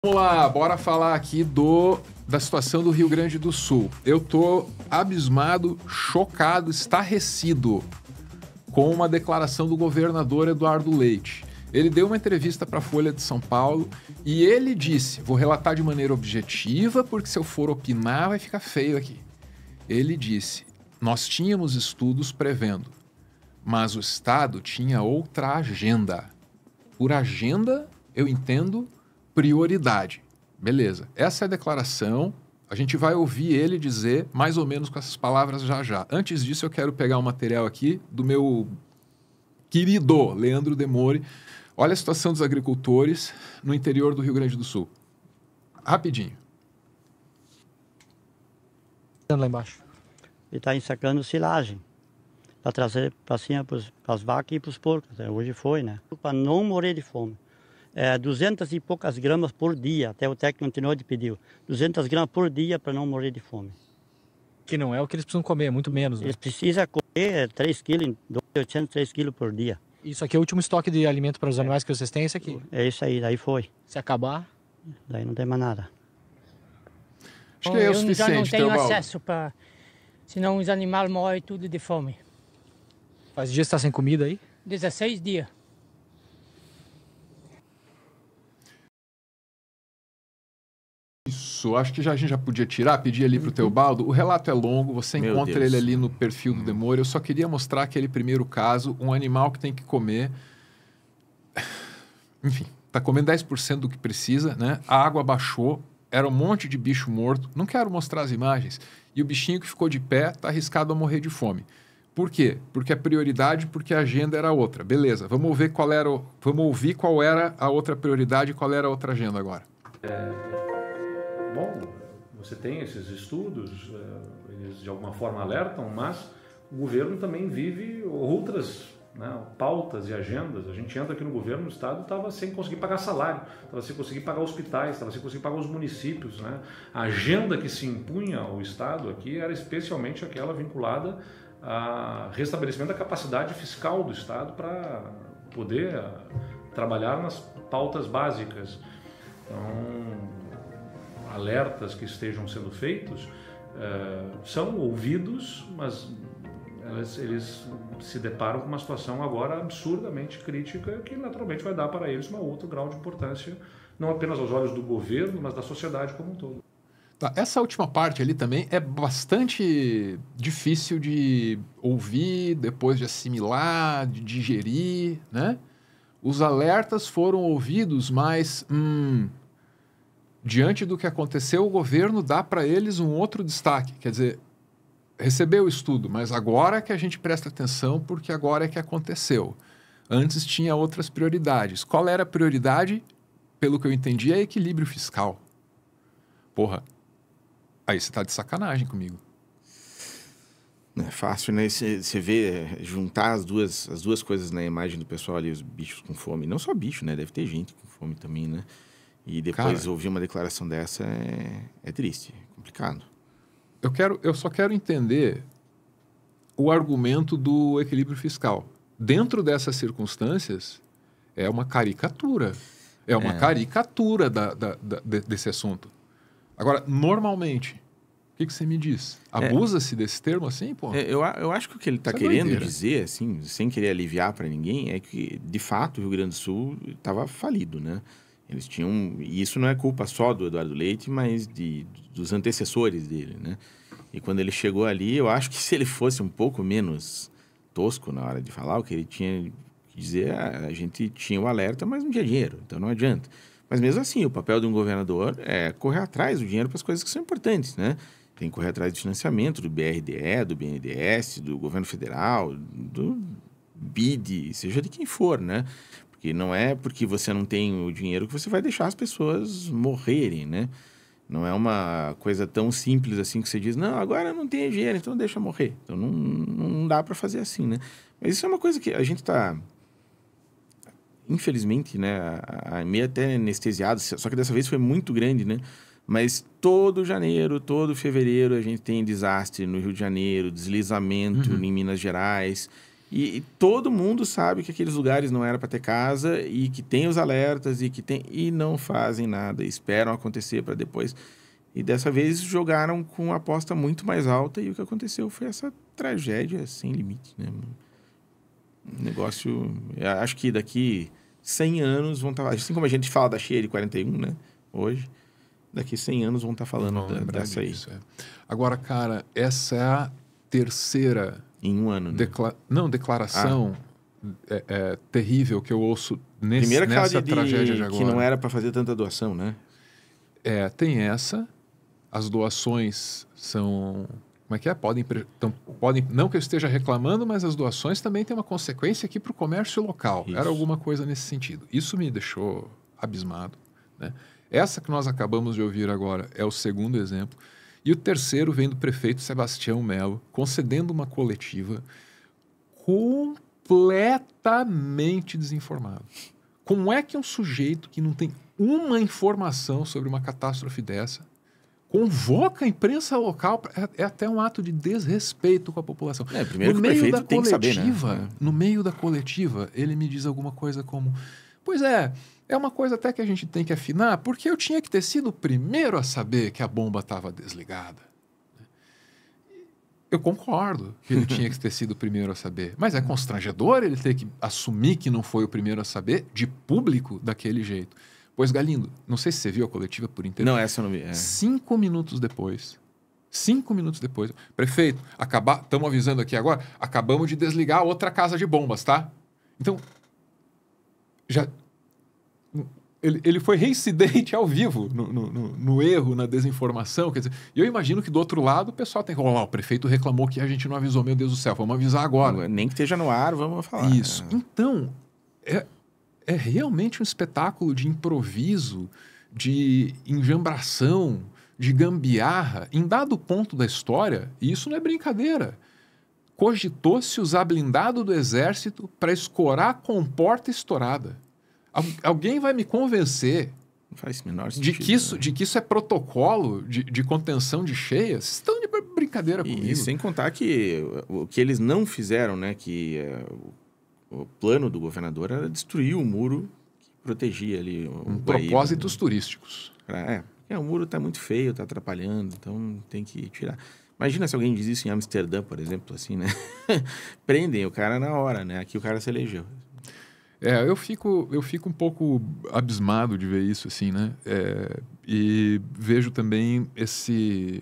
Vamos lá, bora falar aqui da situação do Rio Grande do Sul. Eu tô abismado, chocado, estarrecido com uma declaração do governador Eduardo Leite. Ele deu uma entrevista para a Folha de São Paulo e ele disse, vou relatar de maneira objetiva, porque se eu for opinar vai ficar feio aqui. Ele disse, nós tínhamos estudos prevendo, mas o Estado tinha outra agenda. Por agenda, eu entendo prioridade. Beleza. Essa é a declaração. A gente vai ouvir ele dizer mais ou menos com essas palavras já já. Antes disso, eu quero pegar um material aqui do meu querido Leandro Demore. Olha a situação dos agricultores no interior do Rio Grande do Sul. Rapidinho. Lá embaixo. Ele está ensacando silagem para trazer para cima para as vacas e para os porcos. Hoje foi, né? Para não morrer de fome. 200 e poucas gramas por dia, até o técnico anterior pediu. 200 gramas por dia para não morrer de fome. Que não é o que eles precisam comer, muito menos. Né? Eles precisam comer 3 quilos, 2.800, 3 quilos por dia. Isso aqui é o último estoque de alimento para os animais que vocês têm, esse aqui? É isso aí, daí foi. Se acabar? Daí não tem mais nada. Acho que é o suficiente, eu não tenho Teobaldo. acesso para... Senão os animais morrem tudo de fome. Faz dias que está sem comida aí? 16 dias. Isso, acho que a gente já podia tirar, pedir ali para o Teobaldo. O relato é longo, você encontra ele ali no perfil do Demore. Eu só queria mostrar aquele primeiro caso, um animal que tem que comer... Enfim, está comendo 10% do que precisa, né? A água baixou, era um monte de bicho morto. Não quero mostrar as imagens. E o bichinho que ficou de pé está arriscado a morrer de fome. Por quê? Porque a prioridade, porque a agenda era outra. Beleza, vamos ouvir qual era a outra prioridade e qual era a outra agenda agora. Bom, você tem esses estudos, eles de alguma forma alertam, mas o governo também vive outras, né, pautas e agendas. A gente entra aqui no governo, o Estado estava sem conseguir pagar salário, estava sem conseguir pagar hospitais, estava sem conseguir pagar os municípios. Né? A agenda que se impunha ao Estado aqui era especialmente aquela vinculada a restabelecimento da capacidade fiscal do Estado para poder trabalhar nas pautas básicas. Então, alertas que estejam sendo feitos são ouvidos, mas eles se deparam com uma situação agora absurdamente crítica que naturalmente vai dar para eles um outro grau de importância, não apenas aos olhos do governo, mas da sociedade como um todo. Tá, essa última parte ali também é bastante difícil de ouvir, depois de assimilar, de digerir, né? Os alertas foram ouvidos, mas diante do que aconteceu, o governo dá para eles um outro destaque. Quer dizer, recebeu o estudo, mas agora é que a gente presta atenção porque agora é que aconteceu. Antes tinha outras prioridades. Qual era a prioridade? Pelo que eu entendi, é equilíbrio fiscal. Porra. Aí você tá de sacanagem comigo. Não é fácil, né? Você vê, juntar as duas coisas na imagem do pessoal ali, os bichos com fome. Não só bicho, né? Deve ter gente com fome também, né? E depois ouvir uma declaração dessa é triste, é complicado. Eu só quero entender o argumento do equilíbrio fiscal. Dentro dessas circunstâncias, é uma caricatura. É uma caricatura desse assunto. Agora, normalmente, o que você me diz? Abusa-se desse termo assim, pô? Eu acho que o que ele está querendo dizer, assim, sem querer aliviar para ninguém, é que, de fato, o Rio Grande do Sul estava falido, né? Eles tinham... E isso não é culpa só do Eduardo Leite, mas dos antecessores dele, né? E quando ele chegou ali, eu acho que se ele fosse um pouco menos tosco na hora de falar, o que ele tinha que dizer, a gente tinha o alerta, mas não tinha dinheiro, então não adianta. Mas mesmo assim, o papel de um governador é correr atrás do dinheiro para as coisas que são importantes, né? Tem que correr atrás do financiamento do BRDE, do BNDES, do governo federal, do BID, seja de quem for, né? Porque não é porque você não tem o dinheiro que você vai deixar as pessoas morrerem, né? Não é uma coisa tão simples assim que você diz, não, agora não tem dinheiro, então deixa morrer. Então não dá para fazer assim, né? Mas isso é uma coisa que a gente está... Infelizmente, né, meio até anestesiado, só que dessa vez foi muito grande, né? Mas todo janeiro, todo fevereiro, a gente tem desastre no Rio de Janeiro, deslizamento em Minas Gerais. E todo mundo sabe que aqueles lugares não era para ter casa e que tem os alertas e não fazem nada, esperam acontecer para depois. E dessa vez jogaram com uma aposta muito mais alta e o que aconteceu foi essa tragédia sem limite, né? Um negócio... Acho que daqui 100 anos vão estar... Assim como a gente fala da cheia de 41, né? Hoje, daqui 100 anos vão estar falando dessa aí. Agora, cara, essa é a terceira... Em um ano, né? Declaração terrível que eu ouço Primeiro nessa tragédia de agora. Que não era para fazer tanta doação, né? Tem essa. As doações são... Como é que é? Podem, não que eu esteja reclamando, mas as doações também têm uma consequência aqui para o comércio local. Isso. Era alguma coisa nesse sentido. Isso me deixou abismado, né? Essa que nós acabamos de ouvir agora é o segundo exemplo. E o terceiro vem do prefeito Sebastião Melo, concedendo uma coletiva completamente desinformado. Como é que um sujeito que não tem uma informação sobre uma catástrofe dessa convoca a imprensa local? É até um ato de desrespeito com a população. Primeiro que o prefeito tem que saber, né? No meio da coletiva, ele me diz alguma coisa como... Pois é uma coisa até que a gente tem que afinar, porque eu tinha que ter sido o primeiro a saber que a bomba estava desligada. Eu concordo que ele tinha que ter sido o primeiro a saber, mas é constrangedor ele ter que assumir que não foi o primeiro a saber de público daquele jeito. Pois, Galindo, não sei se você viu a coletiva por inteiro. Não, essa eu não vi. 5 minutos depois, prefeito, estamos avisando aqui agora, acabamos de desligar outra casa de bombas, tá? Então, ele foi reincidente ao vivo no erro, na desinformação. Quer dizer, eu imagino que do outro lado o pessoal tem que... o prefeito reclamou que a gente não avisou, meu Deus do céu, vamos avisar agora. Nem que esteja no ar, vamos falar. Isso. Então, é realmente um espetáculo de improviso, de enjambração, de gambiarra. Em dado ponto da história, e isso não é brincadeira, cogitou-se usar blindado do exército para escorar a comporta estourada. Alguém vai me convencer não faz menor sentido, de que isso é protocolo de contenção de cheias? Vocês estão de brincadeira comigo. E sem contar que o que eles não fizeram, né? Que o plano do governador era destruir o muro que protegia ali o propósitos turísticos. O muro está muito feio, está atrapalhando, então tem que tirar. Imagina se alguém diz isso em Amsterdã, por exemplo, assim, né? Prendem o cara na hora, né? Aqui o cara se elegeu. Eu fico um pouco abismado de ver isso, assim, né? E vejo também esse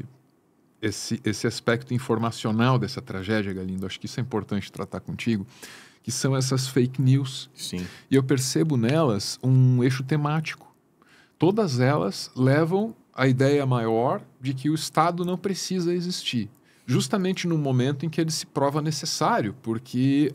aspecto informacional dessa tragédia, Galindo. Acho que isso é importante tratar contigo, que são essas fake news. Sim. E eu percebo nelas um eixo temático. Todas elas levam à ideia maior de que o Estado não precisa existir, justamente no momento em que ele se prova necessário, porque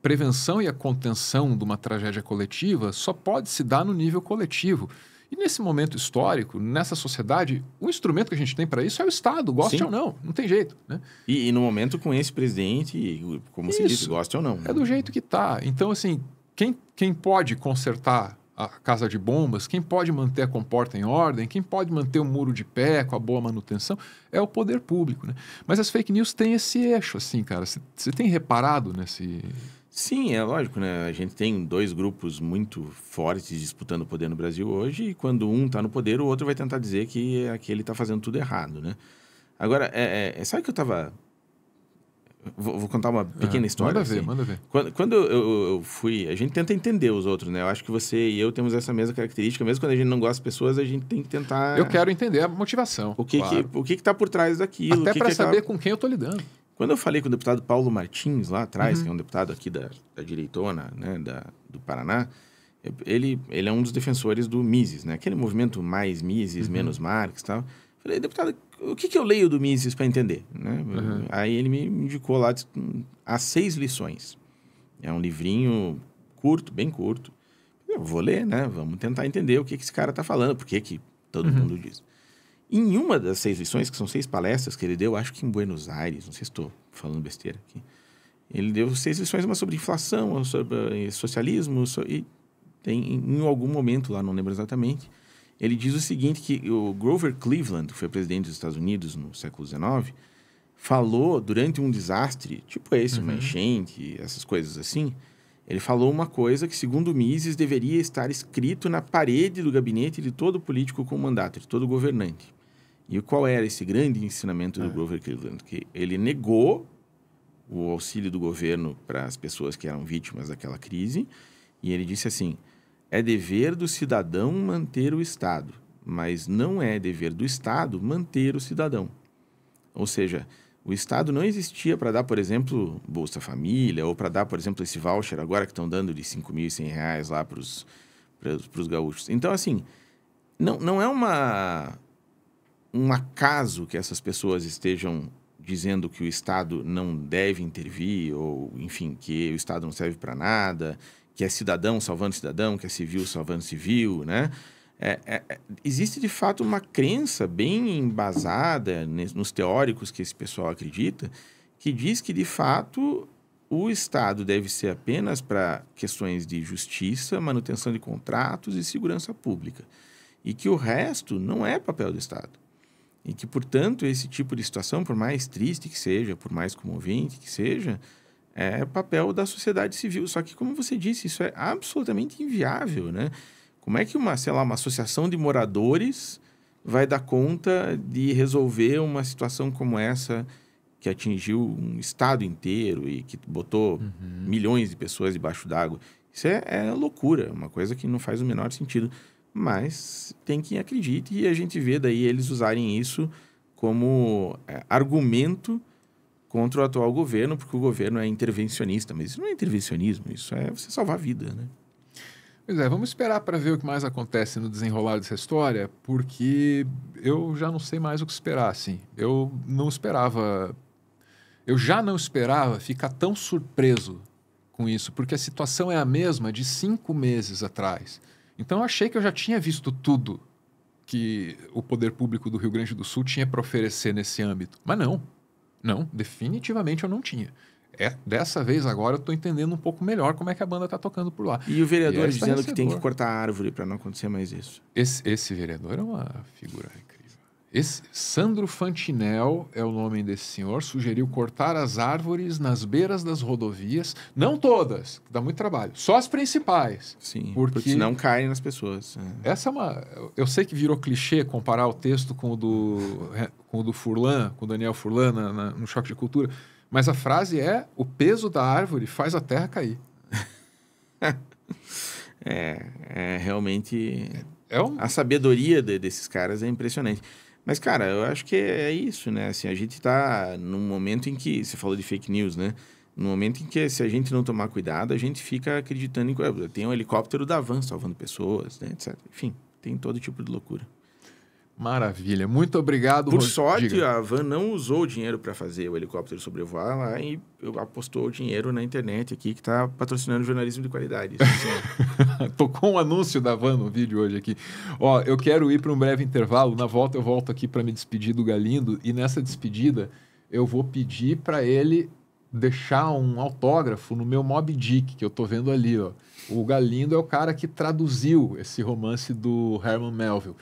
prevenção e a contenção de uma tragédia coletiva só pode se dar no nível coletivo. E nesse momento histórico, nessa sociedade, o instrumento que a gente tem para isso é o Estado, goste Sim. ou não tem jeito, né? E no momento com esse presidente, como se diz, goste ou não. É do jeito que está. Então, assim, quem pode consertar a casa de bombas, quem pode manter a comporta em ordem, quem pode manter o muro de pé com a boa manutenção, é o poder público, né? Mas as fake news têm esse eixo, assim, cara. Você tem reparado nesse... Sim, é lógico, né? A gente tem 2 grupos muito fortes disputando o poder no Brasil hoje e quando um está no poder, o outro vai tentar dizer que aquele está fazendo tudo errado, né? Agora, sabe que eu estava... Vou contar uma pequena história. Manda ver. Quando eu fui... A gente tenta entender os outros, né? Eu acho que você e eu temos essa mesma característica. Mesmo quando a gente não gosta das pessoas, a gente tem que tentar... Eu quero entender a motivação. O que está por trás daquilo. Até para saber com quem eu estou lidando. Quando eu falei com o deputado Paulo Martins lá atrás, que é um deputado aqui da direitona, né, do Paraná, ele é um dos defensores do Mises, né? Aquele movimento mais Mises, menos Marx e tal. Falei, deputado, o que eu leio do Mises para entender? Né? Aí ele me indicou lá as 6 lições. É um livrinho curto, bem curto. Eu vou ler, né? Vamos tentar entender o que esse cara está falando, por que todo mundo diz. Em uma das 6 lições, que são 6 palestras que ele deu, acho que em Buenos Aires, não sei se estou falando besteira aqui, ele deu 6 lições, uma sobre inflação, uma sobre socialismo, e tem em algum momento lá, não lembro exatamente, ele diz o seguinte, que o Grover Cleveland, que foi presidente dos Estados Unidos no século XIX, falou durante um desastre, tipo esse, uma enchente, essas coisas assim, ele falou uma coisa que, segundo o Mises, deveria estar escrito na parede do gabinete de todo político com mandato, de todo governante. E qual era esse grande ensinamento do Grover Cleveland? Que ele negou o auxílio do governo para as pessoas que eram vítimas daquela crise, e ele disse assim: é dever do cidadão manter o Estado, mas não é dever do Estado manter o cidadão. Ou seja, o Estado não existia para dar, por exemplo, Bolsa Família, ou para dar, por exemplo, esse voucher agora que estão dando de R$ 5.100 lá para os gaúchos. Então, assim, não é um acaso que essas pessoas estejam dizendo que o Estado não deve intervir, ou, enfim, que o Estado não serve para nada, que é cidadão salvando cidadão, que é civil salvando civil, né? Existe, de fato, uma crença bem embasada nos teóricos que esse pessoal acredita, que diz que, de fato, o Estado deve ser apenas para questões de justiça, manutenção de contratos e segurança pública. E que o resto não é papel do Estado. E que, portanto, esse tipo de situação, por mais triste que seja, por mais comovente que seja, é papel da sociedade civil. Só que, como você disse, isso é absolutamente inviável, né? Como é que uma associação de moradores vai dar conta de resolver uma situação como essa que atingiu um estado inteiro e que botou milhões de pessoas debaixo d'água? Isso é loucura, uma coisa que não faz o menor sentido. Mas tem quem acredite, e a gente vê daí eles usarem isso como argumento contra o atual governo, porque o governo é intervencionista. Mas isso não é intervencionismo, isso é você salvar a vida, né? Pois é, vamos esperar para ver o que mais acontece no desenrolar dessa história, porque eu já não sei mais o que esperar, assim. Eu já não esperava ficar tão surpreso com isso, porque a situação é a mesma de 5 meses atrás. Então eu achei que eu já tinha visto tudo que o poder público do Rio Grande do Sul tinha para oferecer nesse âmbito. Mas não, definitivamente eu não tinha. Dessa vez agora eu estou entendendo um pouco melhor como é que a banda está tocando por lá. E o vereador dizendo que tem que cortar a árvore para não acontecer mais isso. Esse vereador é uma figura incrível. Sandro Fantinel é o nome desse senhor, sugeriu cortar as árvores nas beiras das rodovias, não todas, dá muito trabalho, só as principais. Sim, porque senão caem nas pessoas. Essa é uma... Eu sei que virou clichê comparar o texto com o do Furlan, com o Daniel Furlan no Choque de Cultura, mas a frase é: o peso da árvore faz a terra cair. Realmente... A sabedoria desses caras é impressionante. Mas, cara, eu acho que é isso, né? Assim, a gente tá num momento em que... Você falou de fake news, né? Num momento em que, se a gente não tomar cuidado, a gente fica acreditando em... Tem um helicóptero da Van salvando pessoas, né? Etc. Enfim, tem todo tipo de loucura. Maravilha. Muito obrigado. Por sorte, a Van não usou o dinheiro para fazer o helicóptero sobrevoar lá e apostou o dinheiro na internet aqui, que está patrocinando jornalismo de qualidade. Tocou um anúncio da Van no vídeo hoje aqui. Ó, eu quero ir para um breve intervalo. Na volta eu volto aqui para me despedir do Galindo, e nessa despedida eu vou pedir para ele deixar um autógrafo no meu Moby Dick, que eu tô vendo ali, ó. O Galindo é o cara que traduziu esse romance do Herman Melville.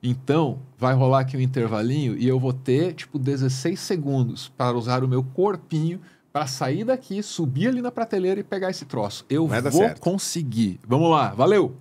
Então, vai rolar aqui um intervalinho e eu vou ter, 16 segundos para usar o meu corpinho para sair daqui, subir ali na prateleira e pegar esse troço. Eu vou conseguir. Vamos lá, valeu!